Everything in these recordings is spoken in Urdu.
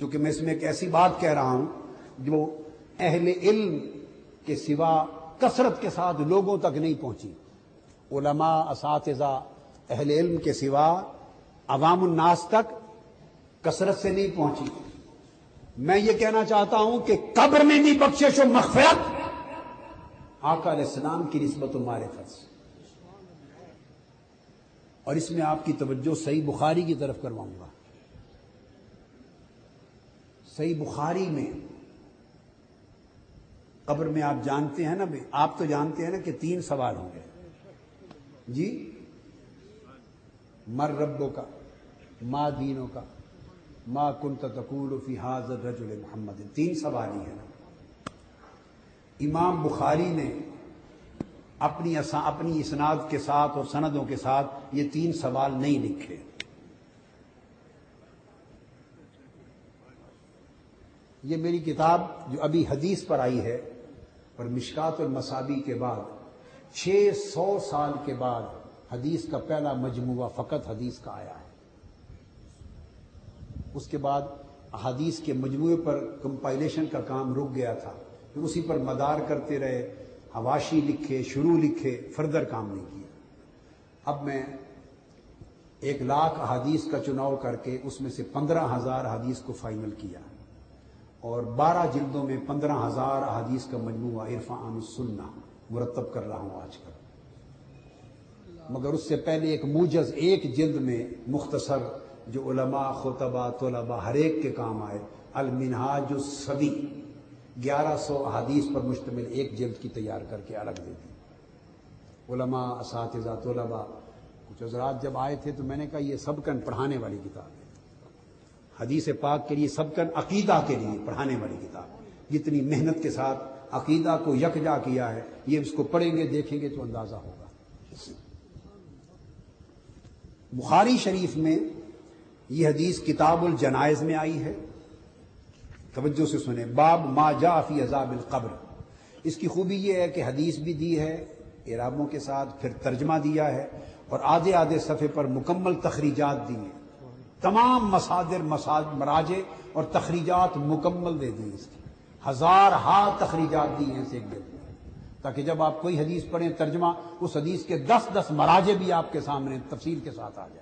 چونکہ میں اس میں ایک ایسی بات کہہ رہا ہوں جو اہل علم کے سوا کثرت کے ساتھ لوگوں تک نہیں پہنچی. علماء، اساتذہ، اہل علم کے سوا عوام الناس تک کثرت سے نہیں پہنچی. میں یہ کہنا چاہتا ہوں کہ قبر میں بھی بخشش و مغفرت آقا علیہ السلام کی نسبت و معرفت سے. اور اس میں آپ کی توجہ صحیح بخاری کی طرف کرواؤں گا. صحیح بخاری میں قبر میں آپ جانتے ہیں نا، آپ تو جانتے ہیں نا کہ 3 سوال ہوں گے. جی، مر ربوں کا، ما دینوں کا، ما کنت تقول فی ھذا الرجل محمد. 3 سوال ہی ہے نا. امام بخاری نے اپنی اسناد کے ساتھ اور سندوں کے ساتھ یہ 3 سوال نہیں لکھے. یہ میری کتاب جو ابھی حدیث پر آئی ہے اور مشکات المصابیح کے بعد 600 سال کے بعد حدیث کا پہلا مجموعہ فقط حدیث کا آیا ہے. اس کے بعد حدیث کے مجموعے پر کمپائلیشن کا کام رک گیا تھا، پھر اسی پر مدار کرتے رہے، حواشی لکھے، شروع لکھے، فردر کام نہیں کیا. اب میں 1,00,000 احادیث کا چناؤ کر کے اس میں سے 15,000 حدیث کو فائنل کیا اور 12 جلدوں میں 15,000 احادیث کا مجموعہ عرفان السنہ مرتب کر رہا ہوں آج کل. مگر اس سے پہلے ایک موجز 1 جلد میں مختصر جو علماء، خطباء، طلباء ہر ایک کے کام آئے، المنہاج السوی 1100 احادیث پر مشتمل 1 جلد کی تیار کر کے الگ دے دی. علماء، اساتذہ، طلباء کچھ حضرات جب آئے تھے تو میں نے کہا یہ سبکن پڑھانے والی کتاب ہے. حدیث پاک کے لیے سبکن عقیدہ کے لیے پڑھانے والی کتاب. جتنی محنت کے ساتھ عقیدہ کو یکجا کیا ہے، یہ اس کو پڑھیں گے دیکھیں گے تو اندازہ ہوگا. بخاری شریف میں یہ حدیث کتاب الجنائز میں آئی ہے. توجہ سے سنیں، باب ما جاء فی عذاب القبر. اس کی خوبی یہ ہے کہ حدیث بھی دی ہے اعرابوں کے ساتھ، پھر ترجمہ دیا ہے اور آدھے آدھے صفحے پر مکمل تخریجات دی ہیں. تمام مصادر، مراجع اور تخریجات مکمل دے دی. اس کی 1000 تخریجات دی ہیں اس ایک جلد میں، تاکہ جب آپ کوئی حدیث پڑھیں ترجمہ، اس حدیث کے 10 مراجع بھی آپ کے سامنے تفصیل کے ساتھ آ جائیں.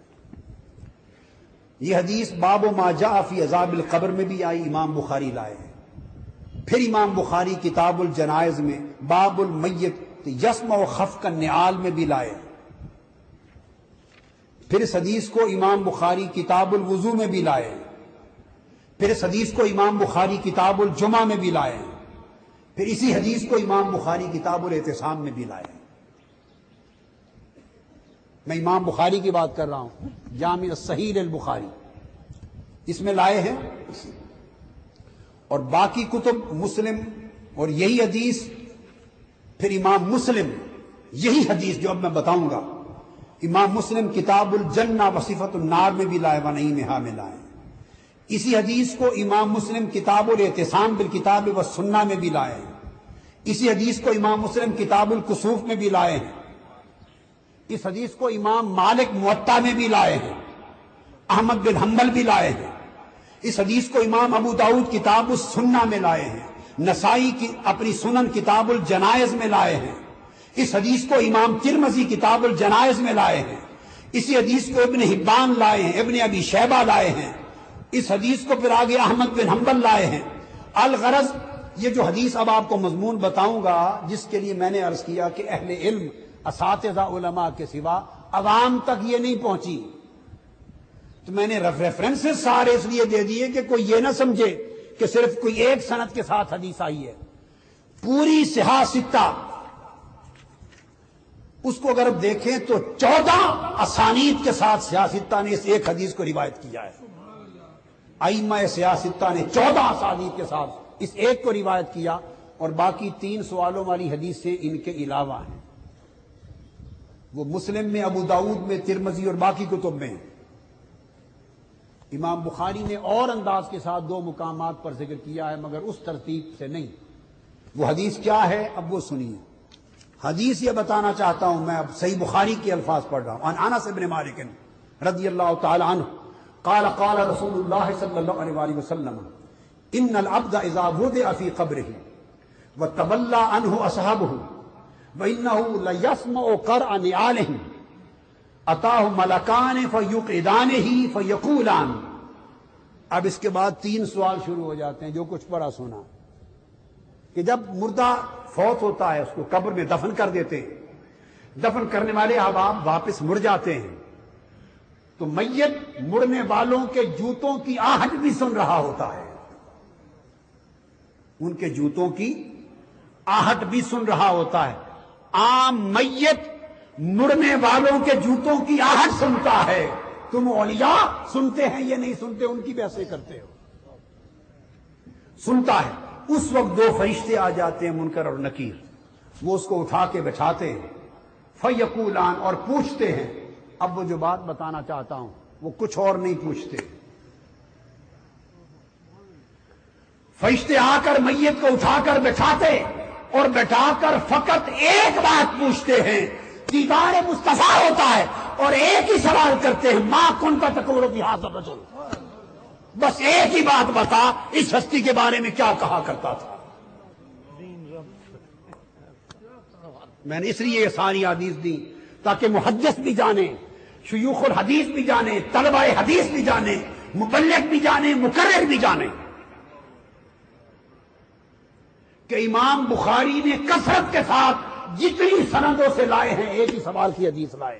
یہ حدیث باب ما جاء فی عذاب القبر میں بھی آئی، امام بخاری لائے ہیں. پھر امام بخاری کتاب الجنائز میں باب المیت یسمع خفق النعال میں بھی لائے. پھر اس حدیث کو امام بخاری کتاب الوضو میں بھی لائے. پھر اس حدیث کو امام بخاری کتاب الجمعہ میں بھی لائے. پھر اسی حدیث کو امام بخاری کتاب الاعتصام میں بھی لائے. میں امام بخاری کی بات کر رہا ہوں، جامع صحیح البخاری اس میں لائے ہیں. اور باقی کتب مسلم اور یہی حدیث، پھر امام مسلم یہی حدیث جو اب میں بتاؤں گا، امام مسلم کتاب الجنہ وصفۃ النار میں بھی لائے، ونعیمھا میں لائے. اسی حدیث کو امام مسلم کتاب الاعتصام بالکتاب والسنہ میں بھی لائے ہیں. اسی حدیث کو امام مسلم کتاب الکسوف میں بھی لائے ہیں. اس حدیث کو امام مالک موطا میں بھی لائے ہیں. احمد بن حنبل بھی لائے ہیں. اس حدیث کو امام ابو داؤد کتاب السنہ میں لائے ہیں. نسائی کی اپنی سنن کتاب الجنائز میں لائے ہیں. اس حدیث کو امام ترمذی کتاب الجنائز میں لائے ہیں. اسی حدیث کو ابن حبان لائے ہیں، ابن ابی شیبہ لائے ہیں. اس حدیث کو پھر آگے احمد بن حنبل لائے ہیں. الغرض یہ جو حدیث اب آپ کو مضمون بتاؤں گا، جس کے لیے میں نے عرض کیا کہ اہل علم، اساتذہ، علماء کے سوا عوام تک یہ نہیں پہنچی، تو میں نے ریفرنسز سارے اس لیے دے دیے کہ کوئی یہ نہ سمجھے کہ صرف کوئی ایک سند کے ساتھ حدیث آئی ہے. پوری صحاح ستہ اس کو اگر دیکھیں تو 14 اسانید کے ساتھ صحاح ستہ نے اس ایک حدیث کو روایت کیا ہے. ائمہ صحاح ستہ نے 14 اسانید کے ساتھ اس ایک کو روایت کیا، اور باقی 3 سوالوں والی حدیثیں ان کے علاوہ ہیں. وہ مسلم میں، ابو داؤد میں، ترمذی اور باقی کتب میں. امام بخاری نے اور انداز کے ساتھ 2 مقامات پر ذکر کیا ہے، مگر اس ترتیب سے نہیں. وہ حدیث کیا ہے اب وہ سنیے. حدیث یہ بتانا چاہتا ہوں میں، اب صحیح بخاری کے الفاظ پڑھ رہا ہوں. عن انس بن مالک رضی اللہ تعالی عنہ قال قال رسول اللہ صلی اللہ علیہ وآلہ وسلم ان العبد اذا وضع في قبره وتولى عنه اصحابه وانه ليسمع قرع نعالهم اتاه ملکان فیقعدانہ فیقولان. اب اس کے بعد 3 سوال شروع ہو جاتے ہیں جو کچھ پڑھا سنا کہ جب مردہ فوت ہوتا ہے اس کو قبر میں دفن کر دیتے ہیں, دفن کرنے والے احباب واپس مڑ جاتے ہیں تو میت مڑنے والوں کے جوتوں کی آہٹ بھی سن رہا ہوتا ہے, ان کے جوتوں کی آہٹ بھی سن رہا ہوتا ہے. عام میت مڑنے والوں کے جوتوں کی آہٹ سنتا ہے, تم اولیاء سنتے ہیں یہ نہیں سنتے, ان کی بحثیں کرتے ہو. سنتا ہے. اس وقت 2 فرشتے آ جاتے ہیں منکر اور نکیر, وہ اس کو اٹھا کے بٹھاتے ہیں. فیقولان, اور پوچھتے ہیں. اب وہ جو بات بتانا چاہتا ہوں وہ کچھ اور نہیں پوچھتے. فرشتے آ کر میت کو اٹھا کر بٹھاتے اور بٹھا کر فقط ایک بات پوچھتے ہیں, دیدار مصطفیٰ ہوتا ہے اور ایک ہی سوال کرتے ہیں, ما کنت تقول فی ھذا الرجل, بس ایک ہی بات بتا اس ہستی کے بارے میں کیا کہا کرتا تھا. میں نے اس لیے یہ ساری حدیث دی تاکہ محدث بھی جانے, شیوخ الحدیث بھی جانے, طلبہ حدیث بھی جانے, مبلغ بھی جانے, مقرر بھی جانے کہ امام بخاری نے کثرت کے ساتھ جتنی سندوں سے لائے ہیں ایک ہی سوال کی حدیث لائے.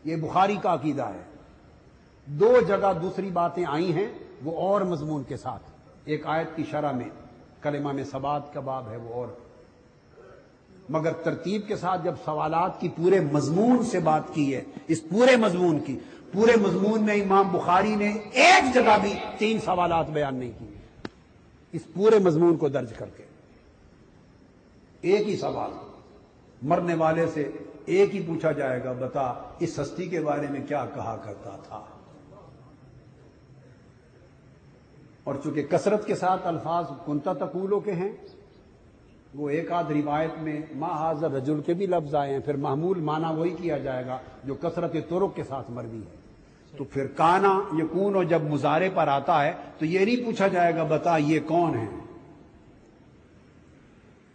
یہ بخاری کا عقیدہ ہے. 2 جگہ دوسری باتیں آئی ہیں وہ اور مضمون کے ساتھ, ایک آیت کی شرح میں کلمہ میں ثبات کا باب ہے وہ اور, مگر ترتیب کے ساتھ جب سوالات کی پورے مضمون سے بات کی ہے, اس پورے مضمون کی, پورے مضمون میں امام بخاری نے ایک جگہ بھی 3 سوالات بیان نہیں کیے, اس پورے مضمون کو درج کر کے. ایک ہی سوال مرنے والے سے ایک ہی پوچھا جائے گا, بتا اس ہستی کے بارے میں کیا کہا کرتا تھا. اور چونکہ کثرت کے ساتھ الفاظ کنتا تقولو کے ہیں, وہ ایک آدھ روایت میں ما ھذا الرجل کے بھی لفظ آئے ہیں, پھر محمول معنی وہی کیا جائے گا جو کثرت طرق کے ساتھ مروی ہے. تو پھر کانا یکون اور جب مضارع پر آتا ہے تو یہ نہیں پوچھا جائے گا بتا یہ کون ہے.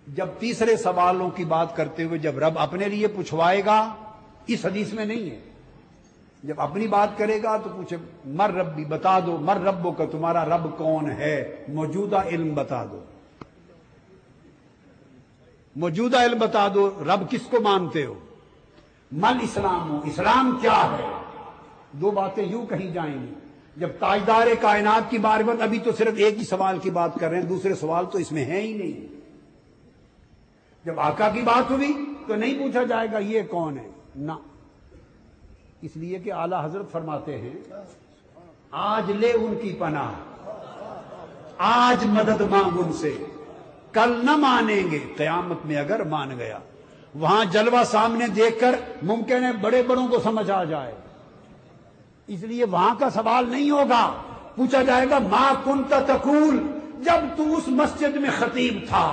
جب تیسرے سوالوں کی بات کرتے ہوئے جب رب اپنے لیے پوچھوائے گا, اس حدیث میں نہیں ہے, جب اپنی بات کرے گا تو پوچھے مر ربی, بتا دو مر ربو کا, تمہارا رب کون ہے, موجودہ علم بتا دو, موجودہ علم بتا دو, رب کس کو مانتے ہو, مل اسلام ہو, اسلام کیا ہے. 2 باتیں یوں کہیں جائیں گی. جب تاجدار کائنات کی معرفت, ابھی تو صرف ایک ہی سوال کی بات کر رہے ہیں, دوسرے سوال تو اس میں ہیں ہی نہیں. جب آقا کی بات ہوئی تو نہیں پوچھا جائے گا یہ کون ہے, نہ, اس لیے کہ اعلی حضرت فرماتے ہیں آج لے ان کی پناہ, آج مدد مانگ ان سے, کل نہ مانیں گے قیامت میں اگر مان گیا. وہاں جلوہ سامنے دیکھ کر ممکن ہے بڑے بڑوں کو سمجھ آ جائے, اس لیے وہاں کا سوال نہیں ہوگا. پوچھا جائے گا ما کنت تقول, جب تو اس مسجد میں خطیب تھا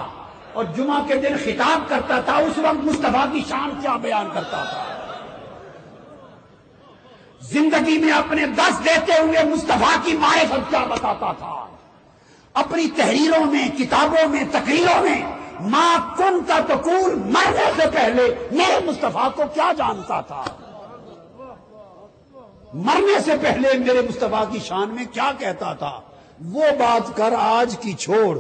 اور جمعہ کے دن خطاب کرتا تھا اس وقت مصطفیٰ کی شان کیا بیان کرتا تھا. زندگی میں اپنے درس دیتے ہوئے مصطفیٰ کی معرفت کیا بتاتا تھا. اپنی تحریروں میں, کتابوں میں, تقریروں میں ما کنت تقول, مرنے سے پہلے میرے مصطفیٰ کو کیا جانتا تھا, مرنے سے پہلے میرے مصطفیٰ کی شان میں کیا کہتا تھا. وہ بات کر آج کی چھوڑ.